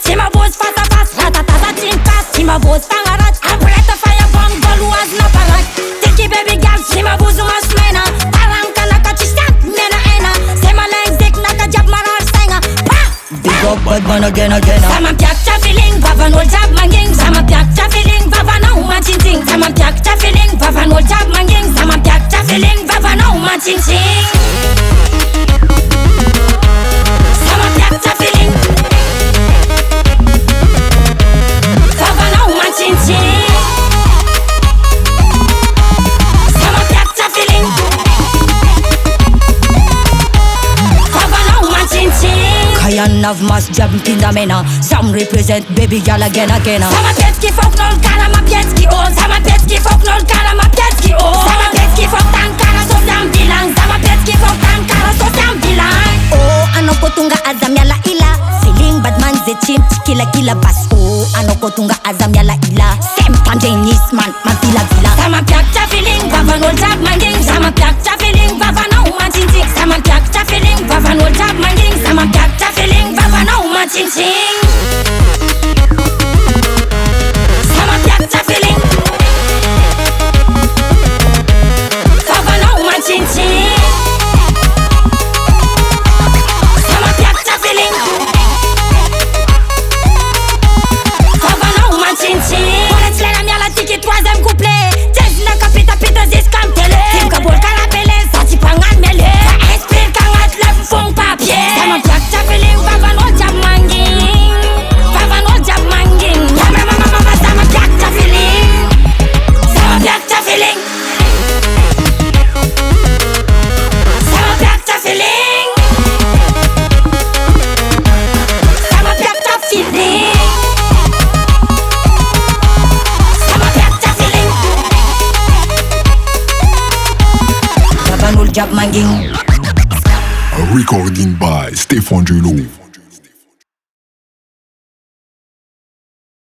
si ma voz face à face, ratatata tinkas, si ma voz fangarat, après ta firebomb, galoise na parat. Tiki baby girl, si ma voz uma smena, paranka naka chistat, nena ena, se ma lengzik naka jab marar senga, pa! Big up bad man again. Sama piak cha feeling, baba no jab manging, sama piak cha feeling, baba na uma chinching, sama piak cha feeling, baba no jab manging, sama piak cha feeling, baba na uma chinching. Sama piak cha feeling, baba na uma chinching. Sama piak cha feeling, baba na uma chinching. Kayan of mass jab kinda mena. Some represent baby girl again. Sama pietki fok nol kara ma pietki o. Sama pietki fok nol kara ma pietki o. Sama pietki fok tan kara so sam bilang. Sama pietki fok tan kara so sam bilang. Oh, ano ko tunga azam yala ila. Feeling bad man ze chim kila bas. Oh, ano ko tunga azam yala ila. Same spontaneous man vila. Sama piak cha feeling baba no jab manging. Sama piak cha feeling baba na uma chinching. Sama piak cha feeling baba no jab manging. Sama piak cha feeling baba na uma chinching. Sama piak cha feeling baba na uma chinching. Sama piak cha feeling baba na uma chinching. Puneți la mea la tiki troisième couplet. Tezi na capita pita zis cam tele. Tim că bol ca la pele, sa ți pangan mele. Sa expir ca ngat le fung papier. Sama piak cha feeling baba no jab manging. Baba no jab manging. Mama sama piak cha feeling. Sama piak cha feeling. Sama piak cha feeling. Sama piak cha feeling. Sama piak cha feeling. Baba no jab manging. A recording by Stefan Julo.